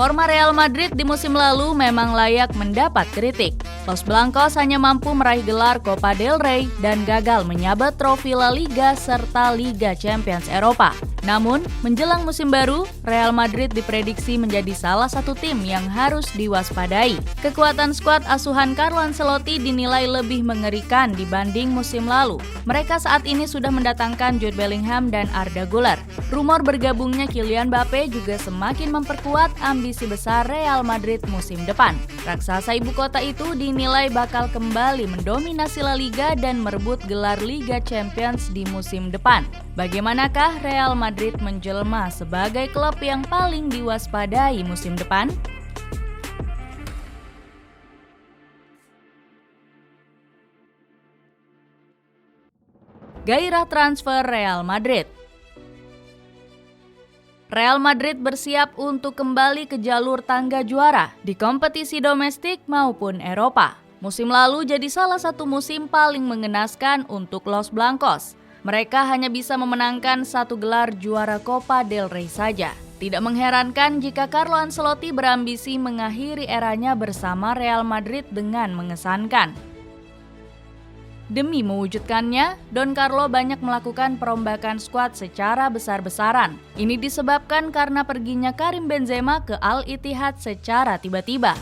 Forma Real Madrid di musim lalu memang layak mendapat kritik. Los Blancos hanya mampu meraih gelar Copa del Rey dan gagal menyabet trofi La Liga serta Liga Champions Eropa. Namun, menjelang musim baru, Real Madrid diprediksi menjadi salah satu tim yang harus diwaspadai. Kekuatan skuad asuhan Carlo Ancelotti dinilai lebih mengerikan dibanding musim lalu. Mereka saat ini sudah mendatangkan Jude Bellingham dan Arda Güler. Rumor bergabungnya Kylian Mbappe juga semakin memperkuat ambisi besar Real Madrid musim depan. Raksasa ibu kota itu dinilai bakal kembali mendominasi La Liga dan merebut gelar Liga Champions di musim depan. Bagaimanakah Real Madrid menjelma sebagai klub yang paling diwaspadai musim depan? Gairah transfer Real Madrid. Real Madrid bersiap untuk kembali ke jalur tangga juara di kompetisi domestik maupun Eropa. Musim lalu jadi salah satu musim paling mengenaskan untuk Los Blancos. Mereka hanya bisa memenangkan satu gelar juara Copa del Rey saja. Tidak mengherankan jika Carlo Ancelotti berambisi mengakhiri eranya bersama Real Madrid dengan mengesankan. Demi mewujudkannya, Don Carlo banyak melakukan perombakan skuad secara besar-besaran. Ini disebabkan karena perginya Karim Benzema ke Al Ittihad secara tiba-tiba.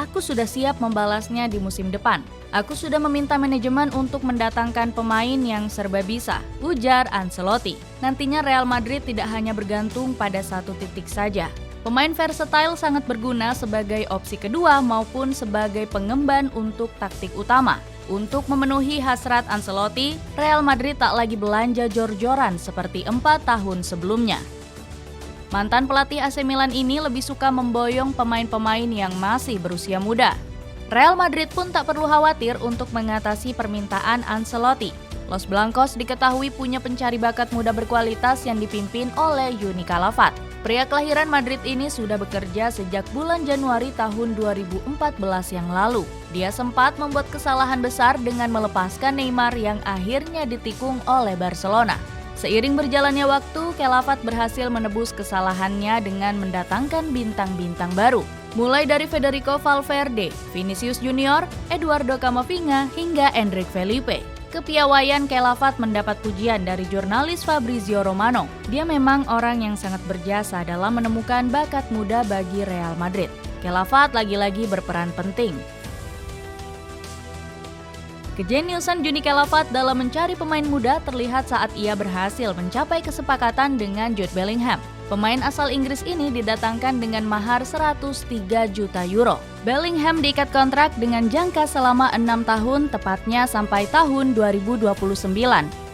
Aku sudah siap membalasnya di musim depan. Aku sudah meminta manajemen untuk mendatangkan pemain yang serba bisa, ujar Ancelotti. Nantinya Real Madrid tidak hanya bergantung pada satu titik saja. Pemain versatile sangat berguna sebagai opsi kedua maupun sebagai pengemban untuk taktik utama. Untuk memenuhi hasrat Ancelotti, Real Madrid tak lagi belanja jor-joran seperti 4 tahun sebelumnya. Mantan pelatih AC Milan ini lebih suka memboyong pemain-pemain yang masih berusia muda. Real Madrid pun tak perlu khawatir untuk mengatasi permintaan Ancelotti. Los Blancos diketahui punya pencari bakat muda berkualitas yang dipimpin oleh Yuni Calafat. Pria kelahiran Madrid ini sudah bekerja sejak bulan Januari tahun 2014 yang lalu. Dia sempat membuat kesalahan besar dengan melepaskan Neymar yang akhirnya ditikung oleh Barcelona. Seiring berjalannya waktu, Calafat berhasil menebus kesalahannya dengan mendatangkan bintang-bintang baru. Mulai dari Federico Valverde, Vinicius Junior, Eduardo Camavinga, hingga Endrick Felipe. Kepiawaian Calafat mendapat pujian dari jurnalis Fabrizio Romano. Dia memang orang yang sangat berjasa dalam menemukan bakat muda bagi Real Madrid. Calafat lagi-lagi berperan penting. Kejeniusan Yuni Calafat dalam mencari pemain muda terlihat saat ia berhasil mencapai kesepakatan dengan Jude Bellingham. Pemain asal Inggris ini didatangkan dengan mahar 103 juta euro. Bellingham diikat kontrak dengan jangka selama 6 tahun, tepatnya sampai tahun 2029.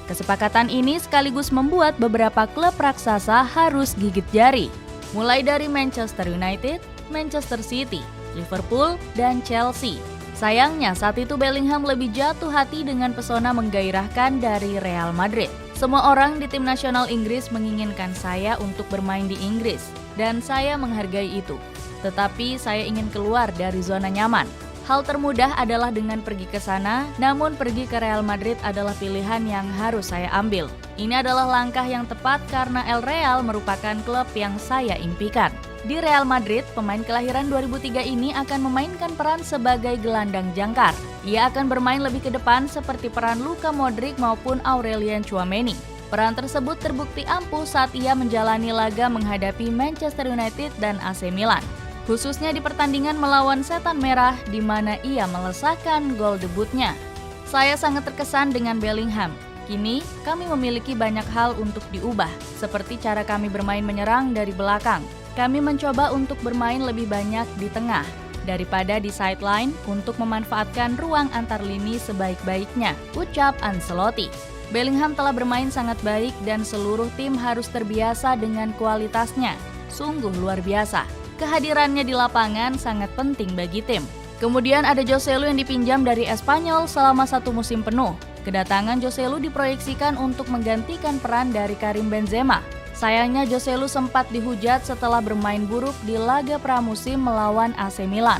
Kesepakatan ini sekaligus membuat beberapa klub raksasa harus gigit jari. Mulai dari Manchester United, Manchester City, Liverpool, dan Chelsea. Sayangnya saat itu Bellingham lebih jatuh hati dengan pesona menggairahkan dari Real Madrid. Semua orang di tim nasional Inggris menginginkan saya untuk bermain di Inggris, dan saya menghargai itu. Tetapi saya ingin keluar dari zona nyaman. Hal termudah adalah dengan pergi ke sana, namun pergi ke Real Madrid adalah pilihan yang harus saya ambil. Ini adalah langkah yang tepat karena El Real merupakan klub yang saya impikan. Di Real Madrid, pemain kelahiran 2003 ini akan memainkan peran sebagai gelandang jangkar. Ia akan bermain lebih ke depan seperti peran Luka Modric maupun Aurelien Tchouameni. Peran tersebut terbukti ampuh saat ia menjalani laga menghadapi Manchester United dan AC Milan. Khususnya di pertandingan melawan Setan Merah di mana ia melesahkan gol debutnya. Saya sangat terkesan dengan Bellingham. Kini, kami memiliki banyak hal untuk diubah, seperti cara kami bermain menyerang dari belakang. Kami mencoba untuk bermain lebih banyak di tengah, daripada di sideline untuk memanfaatkan ruang antar lini sebaik-baiknya, ucap Ancelotti. Bellingham telah bermain sangat baik dan seluruh tim harus terbiasa dengan kualitasnya. Sungguh luar biasa. Kehadirannya di lapangan sangat penting bagi tim. Kemudian ada Joselu yang dipinjam dari Espanyol selama 1 musim penuh. Kedatangan Joselu diproyeksikan untuk menggantikan peran dari Karim Benzema. Sayangnya Joselu sempat dihujat setelah bermain buruk di laga pramusim melawan AC Milan.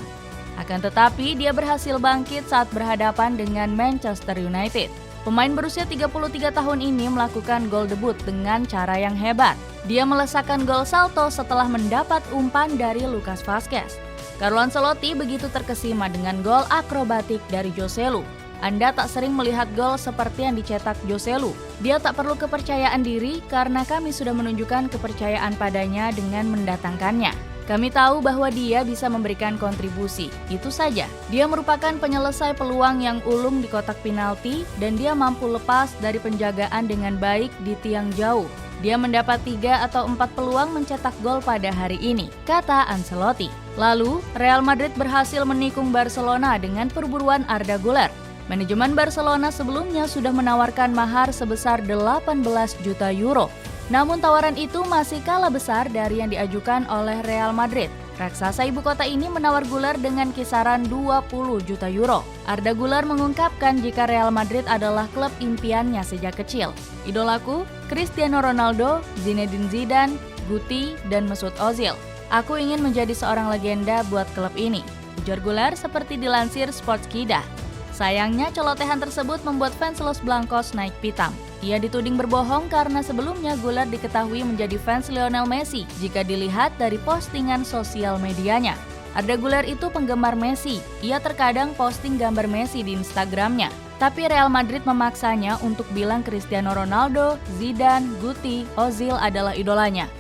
Akan tetapi dia berhasil bangkit saat berhadapan dengan Manchester United. Pemain berusia 33 tahun ini melakukan gol debut dengan cara yang hebat. Dia melesakkan gol salto setelah mendapat umpan dari Lucas Vazquez. Carlo Ancelotti begitu terkesima dengan gol akrobatik dari Joselu. Anda tak sering melihat gol seperti yang dicetak Joselu. Dia tak perlu kepercayaan diri karena kami sudah menunjukkan kepercayaan padanya dengan mendatangkannya. Kami tahu bahwa dia bisa memberikan kontribusi, itu saja. Dia merupakan penyelesai peluang yang ulung di kotak penalti dan dia mampu lepas dari penjagaan dengan baik di tiang jauh. Dia mendapat 3 atau 4 peluang mencetak gol pada hari ini, kata Ancelotti. Lalu, Real Madrid berhasil menikung Barcelona dengan perburuan Arda Güler. Manajemen Barcelona sebelumnya sudah menawarkan mahar sebesar 18 juta euro. Namun tawaran itu masih kalah besar dari yang diajukan oleh Real Madrid. Raksasa ibu kota ini menawar Güler dengan kisaran 20 juta euro. Arda Güler mengungkapkan jika Real Madrid adalah klub impiannya sejak kecil. Idolaku, Cristiano Ronaldo, Zinedine Zidane, Guti, dan Mesut Ozil. Aku ingin menjadi seorang legenda buat klub ini, ujar Güler seperti dilansir Sportskida. Sayangnya celotehan tersebut membuat fans Los Blancos naik pitam. Ia dituding berbohong karena sebelumnya Güler diketahui menjadi fans Lionel Messi jika dilihat dari postingan sosial medianya. Arda Güler itu penggemar Messi. Ia terkadang posting gambar Messi di Instagramnya. Tapi Real Madrid memaksanya untuk bilang Cristiano Ronaldo, Zidane, Guti, Ozil adalah idolanya.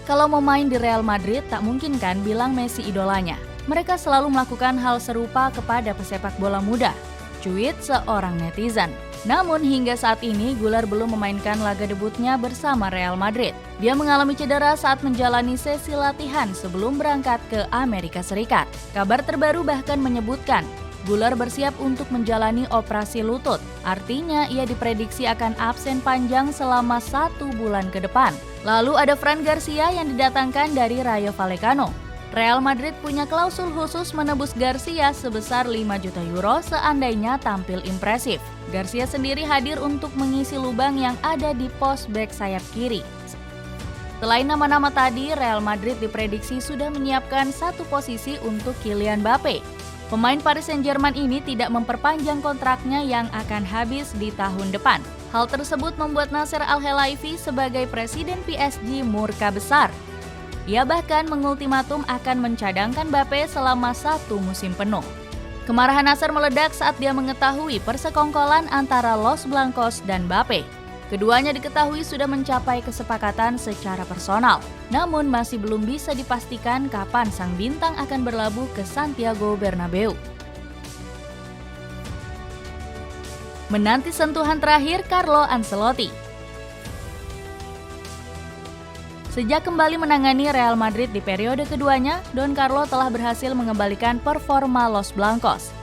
Kalau mau main di Real Madrid tak mungkin kan bilang Messi idolanya. Mereka selalu melakukan hal serupa kepada pesepak bola muda, cuit seorang netizen. Namun hingga saat ini Güler belum memainkan laga debutnya bersama Real Madrid. Dia mengalami cedera saat menjalani sesi latihan sebelum berangkat ke Amerika Serikat. Kabar terbaru bahkan menyebutkan Güler bersiap untuk menjalani operasi lutut. Artinya ia diprediksi akan absen panjang selama 1 bulan ke depan. Lalu ada Fran Garcia yang didatangkan dari Rayo Vallecano. Real Madrid punya klausul khusus menebus Garcia sebesar 5 juta euro seandainya tampil impresif. Garcia sendiri hadir untuk mengisi lubang yang ada di pos bek sayap kiri. Selain nama-nama tadi, Real Madrid diprediksi sudah menyiapkan satu posisi untuk Kylian Mbappe. Pemain Paris Saint-Germain ini tidak memperpanjang kontraknya yang akan habis di tahun depan. Hal tersebut membuat Nasser Al-Khelaifi sebagai presiden PSG murka besar. Ia bahkan mengultimatum akan mencadangkan Mbappe selama 1 musim penuh. Kemarahan Nasser meledak saat dia mengetahui persekongkolan antara Los Blancos dan Mbappe. Keduanya diketahui sudah mencapai kesepakatan secara personal, namun masih belum bisa dipastikan kapan sang bintang akan berlabuh ke Santiago Bernabeu. Menanti sentuhan terakhir Carlo Ancelotti. Sejak kembali menangani Real Madrid di periode keduanya, Don Carlo telah berhasil mengembalikan performa Los Blancos.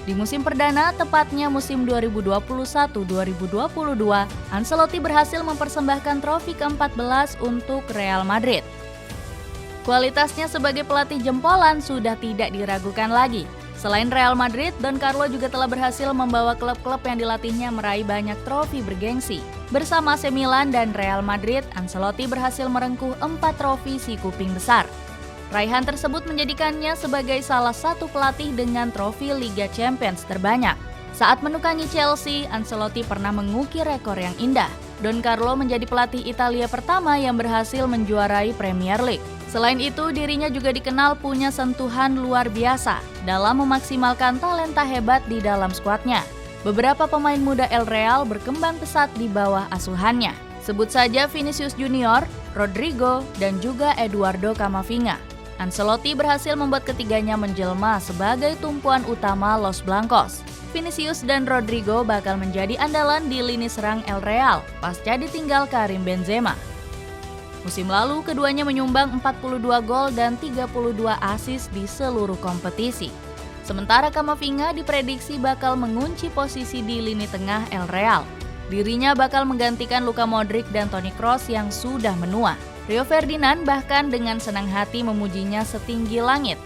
Di musim perdana, tepatnya musim 2021-2022, Ancelotti berhasil mempersembahkan trofi ke-14 untuk Real Madrid. Kualitasnya sebagai pelatih jempolan sudah tidak diragukan lagi. Selain Real Madrid, Don Carlo juga telah berhasil membawa klub-klub yang dilatihnya meraih banyak trofi bergengsi. Bersama AC Milan dan Real Madrid, Ancelotti berhasil merengkuh 4 trofi si kuping besar. Raihan tersebut menjadikannya sebagai salah satu pelatih dengan trofi Liga Champions terbanyak. Saat menukangi Chelsea, Ancelotti pernah mengukir rekor yang indah. Don Carlo menjadi pelatih Italia pertama yang berhasil menjuarai Premier League. Selain itu, dirinya juga dikenal punya sentuhan luar biasa dalam memaksimalkan talenta hebat di dalam skuadnya. Beberapa pemain muda El Real berkembang pesat di bawah asuhannya. Sebut saja Vinicius Junior, Rodrigo, dan juga Eduardo Camavinga. Ancelotti berhasil membuat ketiganya menjelma sebagai tumpuan utama Los Blancos. Vinicius dan Rodrigo bakal menjadi andalan di lini serang El Real pasca ditinggal Karim Benzema. Musim lalu, keduanya menyumbang 42 gol dan 32 assist di seluruh kompetisi. Sementara Camavinga diprediksi bakal mengunci posisi di lini tengah El Real. Dirinya bakal menggantikan Luka Modric dan Toni Kroos yang sudah menua. Rio Ferdinand bahkan dengan senang hati memujinya setinggi langit.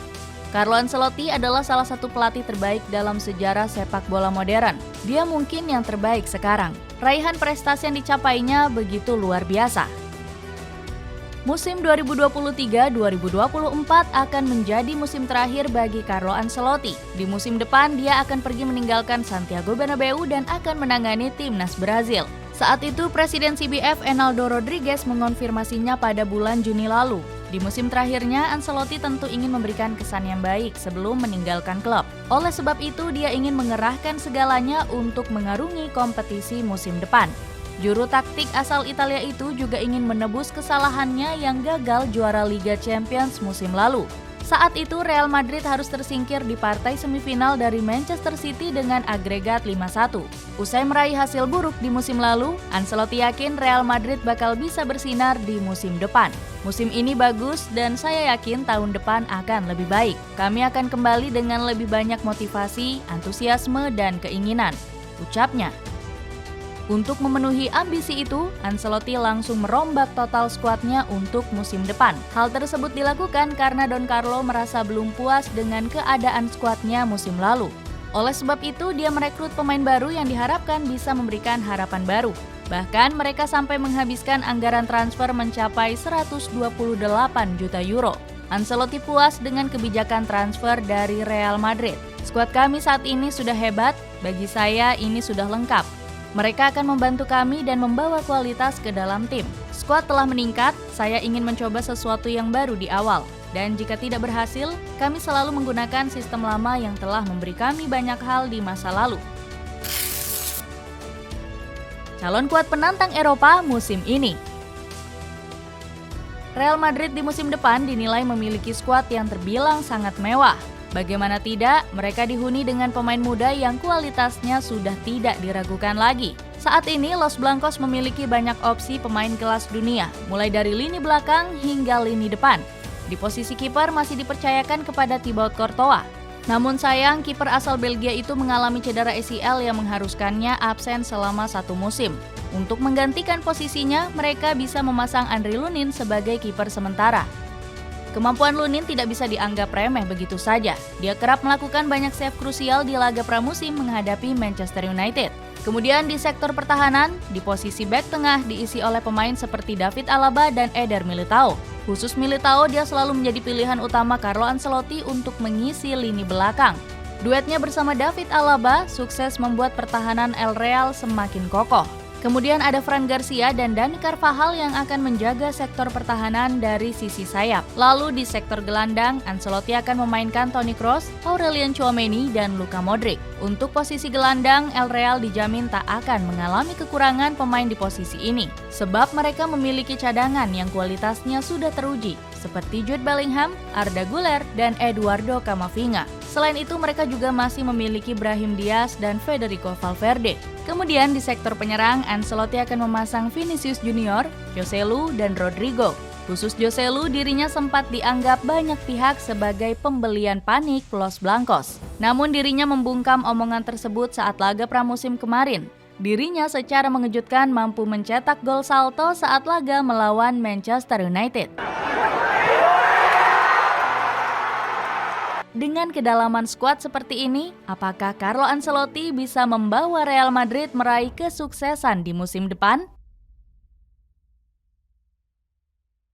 Carlo Ancelotti adalah salah satu pelatih terbaik dalam sejarah sepak bola modern. Dia mungkin yang terbaik sekarang. Raihan prestasi yang dicapainya begitu luar biasa. Musim 2023-2024 akan menjadi musim terakhir bagi Carlo Ancelotti. Di musim depan, dia akan pergi meninggalkan Santiago Bernabeu dan akan menangani timnas Brazil. Saat itu, Presiden CBF Enaldo Rodriguez mengonfirmasinya pada bulan Juni lalu. Di musim terakhirnya, Ancelotti tentu ingin memberikan kesan yang baik sebelum meninggalkan klub. Oleh sebab itu, dia ingin mengerahkan segalanya untuk mengarungi kompetisi musim depan. Juru taktik asal Italia itu juga ingin menebus kesalahannya yang gagal juara Liga Champions musim lalu. Saat itu Real Madrid harus tersingkir di partai semifinal dari Manchester City dengan agregat 5-1. Usai meraih hasil buruk di musim lalu, Ancelotti yakin Real Madrid bakal bisa bersinar di musim depan. Musim ini bagus dan saya yakin tahun depan akan lebih baik. Kami akan kembali dengan lebih banyak motivasi, antusiasme, dan keinginan, ucapnya. Untuk memenuhi ambisi itu, Ancelotti langsung merombak total skuadnya untuk musim depan. Hal tersebut dilakukan karena Don Carlo merasa belum puas dengan keadaan skuadnya musim lalu. Oleh sebab itu, dia merekrut pemain baru yang diharapkan bisa memberikan harapan baru. Bahkan mereka sampai menghabiskan anggaran transfer mencapai 128 juta euro. Ancelotti puas dengan kebijakan transfer dari Real Madrid. Skuad kami saat ini sudah hebat, bagi saya ini sudah lengkap. Mereka akan membantu kami dan membawa kualitas ke dalam tim. Skuad telah meningkat, saya ingin mencoba sesuatu yang baru di awal. Dan jika tidak berhasil, kami selalu menggunakan sistem lama yang telah memberi kami banyak hal di masa lalu. Calon kuat penantang Eropa musim ini. Real Madrid di musim depan dinilai memiliki skuad yang terbilang sangat mewah. Bagaimana tidak, mereka dihuni dengan pemain muda yang kualitasnya sudah tidak diragukan lagi. Saat ini, Los Blancos memiliki banyak opsi pemain kelas dunia, mulai dari lini belakang hingga lini depan. Di posisi kiper masih dipercayakan kepada Thibaut Courtois. Namun sayang, kiper asal Belgia itu mengalami cedera ACL yang mengharuskannya absen selama 1 musim. Untuk menggantikan posisinya, mereka bisa memasang Andriy Lunin sebagai kiper sementara. Kemampuan Lunin tidak bisa dianggap remeh begitu saja. Dia kerap melakukan banyak save krusial di laga pramusim menghadapi Manchester United. Kemudian di sektor pertahanan, di posisi bek tengah diisi oleh pemain seperti David Alaba dan Eder Militao. Khusus Militao, dia selalu menjadi pilihan utama Carlo Ancelotti untuk mengisi lini belakang. Duetnya bersama David Alaba sukses membuat pertahanan El Real semakin kokoh. Kemudian ada Fran Garcia dan Dani Carvajal yang akan menjaga sektor pertahanan dari sisi sayap. Lalu di sektor gelandang, Ancelotti akan memainkan Toni Kroos, Aurelien Tchouaméni, dan Luka Modric. Untuk posisi gelandang, El Real dijamin tak akan mengalami kekurangan pemain di posisi ini. Sebab mereka memiliki cadangan yang kualitasnya sudah teruji, seperti Jude Bellingham, Arda Güler, dan Eduardo Camavinga. Selain itu, mereka juga masih memiliki Brahim Diaz dan Federico Valverde. Kemudian di sektor penyerang, Ancelotti akan memasang Vinicius Junior, Joselu, dan Rodrigo. Khusus Joselu, dirinya sempat dianggap banyak pihak sebagai pembelian panik Los Blancos. Namun dirinya membungkam omongan tersebut saat laga pramusim kemarin. Dirinya secara mengejutkan mampu mencetak gol salto saat laga melawan Manchester United. Dengan kedalaman skuad seperti ini, apakah Carlo Ancelotti bisa membawa Real Madrid meraih kesuksesan di musim depan?